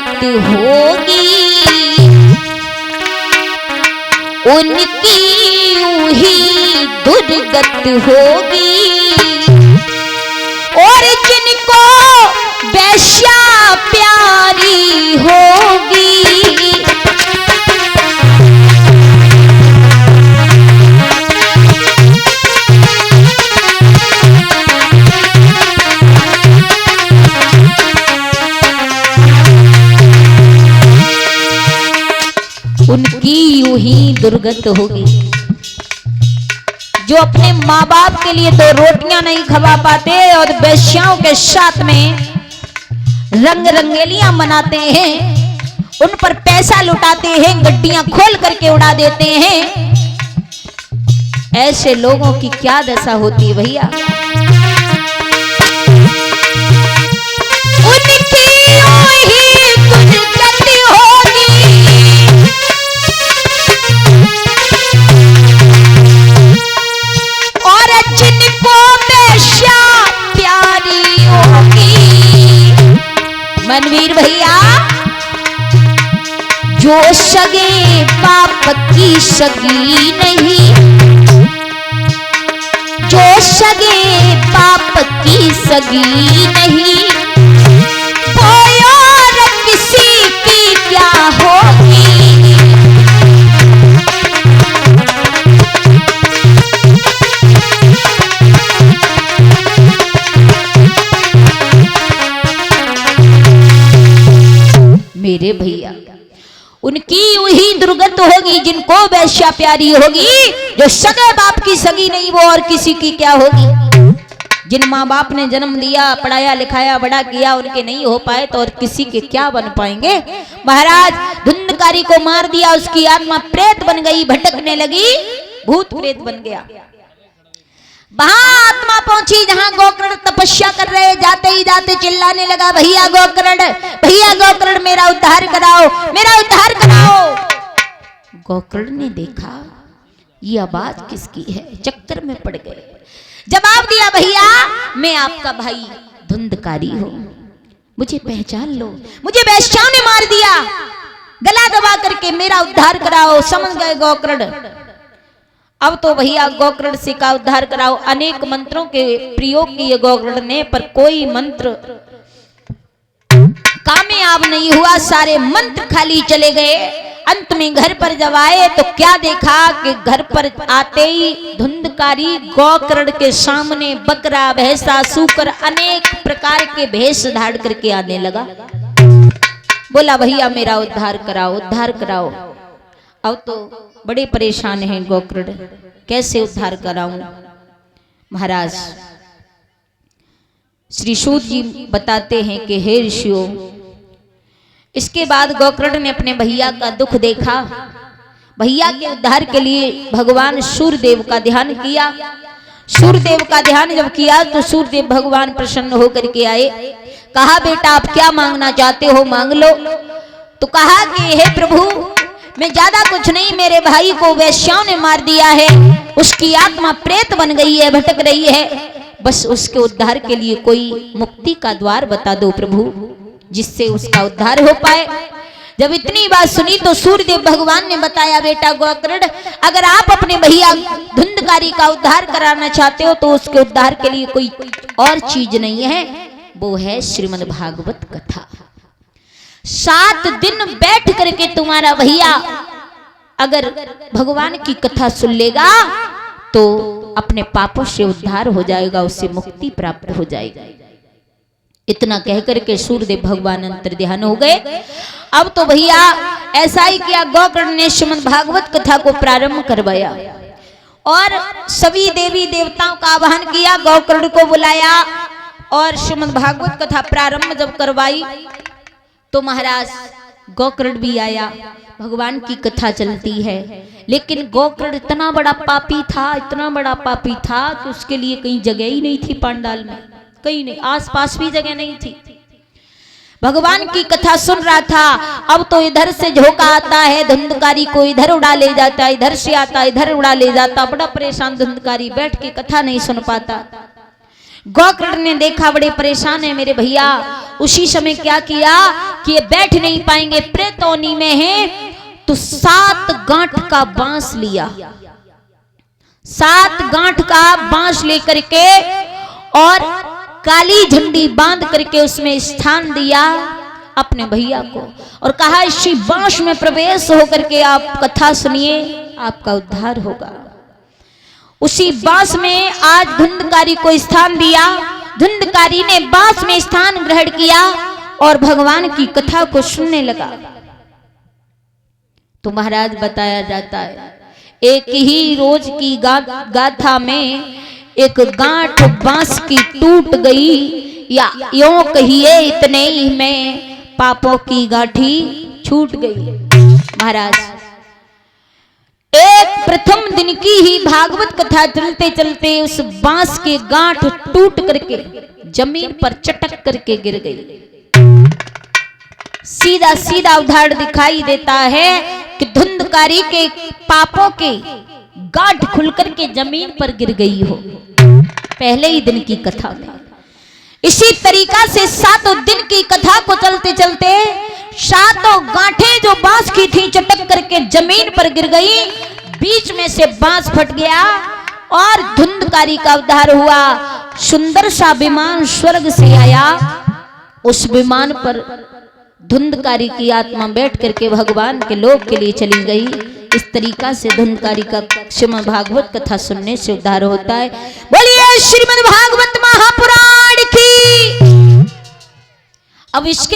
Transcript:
दुर्गत होगी, उनकी यूं ही दुर्गत होगी। और जिनको वैश्या प्यारी होगी, उनकी यूं ही दुर्गत होगी। जो अपने माँ बाप के लिए दो रोटियां नहीं खवा पाते और वेश्याओं के साथ में रंग रंगेलियां मनाते हैं, उन पर पैसा लुटाते हैं, गड्डियां खोल करके उड़ा देते हैं, ऐसे लोगों की क्या दशा होती है भैया। उनकी यूं ही दुर्गत होगी, और जिनको वेश्या प्यारी होगी। मनवीर भैया, जो सगे बाप की सगी नहीं, जो सगे बाप की सगी नहीं, वो और किसी की क्या होगी। मेरे भैया, उनकी वही दुर्गत होगी जिनको वैश्या प्यारी होगी। जो सगे बाप की सगी नहीं, वो और किसी की क्या होगी। जिन माँ बाप ने जन्म दिया, पढ़ाया लिखाया, बड़ा किया, उनके नहीं हो पाए तो और किसी के क्या बन पाएंगे। महाराज, धुंधकारी को मार दिया, उसकी आत्मा प्रेत बन गई, भटकने लगी, भूत प्रेत बन गया। वहां आत्मा पहुंची जहां गोकर्ण तपस्या कर रहे, जाते ही जाते चिल्लाने लगा, भैया गोकर्ण, भैया गोकर्ण, मेरा उद्धार कराओ, मेरा उद्धार कराओ। गोकर्ण ने देखा ये आवाज किसकी है, चक्कर में पड़ गए। जवाब दिया, भैया मैं आपका भाई धुंधकारी हूं, मुझे पहचान लो, मुझे वेश्याओं ने मार दिया, गला दबा करके मेरा उद्धार कराओ। समझ गए गोकर्ण। अब तो भैया गोकर्ण से का उद्धार कराओ। अनेक मंत्रों के प्रयोग किए गोकर्ण ने, पर कोई मंत्र कामयाब नहीं हुआ, सारे मंत्र खाली चले गए। अंत में घर पर जब आए तो क्या देखा कि घर पर आते ही धुंधकारी गोकर्ण के सामने बकरा, भैंसा, सूकर, अनेक प्रकार के भेष धारण करके आने लगा। बोला, भैया मेरा उद्धार कराओ, उद्धार कराओ। अब तो बड़े परेशान हैं गोकर्ण, कैसे उद्धार कराऊं। महाराज, श्री सूत जी बताते हैं कि हे ऋषियों, इसके बाद गोकर्ण ने अपने भैया का दुख देखा। भैया के उद्धार के लिए भगवान सूर्यदेव का ध्यान किया। सूर्यदेव का ध्यान जब किया तो सूर्यदेव भगवान प्रसन्न होकर के आए। कहा, बेटा आप क्या मांगना चाहते हो, मांग लो। तो कहा कि हे प्रभु, मैं ज्यादा कुछ नहीं, मेरे भाई को वेश्याओं ने मार दिया है, उसकी आत्मा प्रेत बन गई है, भटक रही है, बस उसके उद्धार के लिए कोई मुक्ति का द्वार बता दो प्रभु, जिससे उसका उद्धार हो पाए। जब इतनी बात सुनी तो सूर्यदेव भगवान ने बताया, बेटा गोकर्ण, अगर आप अपने भैया धुंधकारी का उद्धार कराना चाहते हो तो उसके उद्धार के लिए कोई और चीज नहीं है, वो है श्रीमद् भागवत कथा। 7 दिन बैठ करके तुम्हारा भैया अगर भगवान की कथा सुन लेगा तो अपने पापों से उद्धार हो जाएगा, उससे मुक्ति प्राप्त हो जाएगी। इतना कहकर के सूर्यदेव भगवान अंतर ध्यान हो गए। अब तो भैया ऐसा ही किया, गोकर्ण ने श्रीमद् भागवत कथा को प्रारंभ करवाया और सभी देवी देवताओं का आह्वान किया, गोकर्ण को बुलाया और श्रीमद् भागवत कथा प्रारंभ जब करवाई तो महाराज गोकर्ण भी आया। भगवान की कथा चलती है, लेकिन गोकर्ण इतना बड़ा पापी था, इतना बड़ा पापी था कि उसके लिए कहीं जगह ही नहीं थी पांडाल में, कहीं नहीं, आसपास भी जगह नहीं थी। भगवान की कथा सुन रहा था। अब तो इधर से झोंका आता है, धुंधकारी को इधर उड़ा ले जाता, इधर से आता इधर उड़ा ले जाता। बड़ा परेशान धुंधकारी, बैठ के कथा नहीं सुन पाता। गोकर्ण ने देखा बड़े परेशान है मेरे भैया। उसी समय क्या किया कि ये बैठ नहीं पाएंगे, प्रेतौनी में है, तो 7 गांठ का बांस लिया, 7 गांठ का बांस लेकर के और काली झंडी बांध करके उसमें स्थान दिया अपने भैया को और कहा इसी बांस में प्रवेश होकर के आप कथा सुनिए, आपका उद्धार होगा। उसी बांस में आज धुंधकारी को स्थान दिया। धुंधकारी ने बांस में स्थान ग्रहण किया और भगवान की कथा को सुनने लगा। तो महाराज बताया जाता है एक ही रोज की गाथा में एक गांठ बांस की टूट गई, या यूं कहिए इतने ही में पापों की गांठी छूट गई। महाराज एक प्रथम दिन की ही भागवत कथा चलते चलते उस बांस के गांठ टूट करके जमीन पर चटक करके गिर गई। सीधा सीधा उदाहरण दिखाई देता है कि धुंधकारी के पापों के गांठ खुल करके जमीन पर गिर गई हो पहले ही दिन की कथा में। इसी तरीका से 7 दिन की कथा को चलते चलते 7 गांठें जो बांस की थी चटक करके जमीन पर गिर गई, बीच में से बांस फट गया और धुंधकारी का उद्धार हुआ। सुंदर सा विमान स्वर्ग से आया, उस विमान पर धुंधकारी की आत्मा बैठ करके भगवान के लोक के लिए चली गई। इस तरीका से धुंधकारी का श्रीमद् भागवत कथा सुनने से उद्धार होता है। बोलिए श्रीमद् भागवत महापुराण की। अब इसके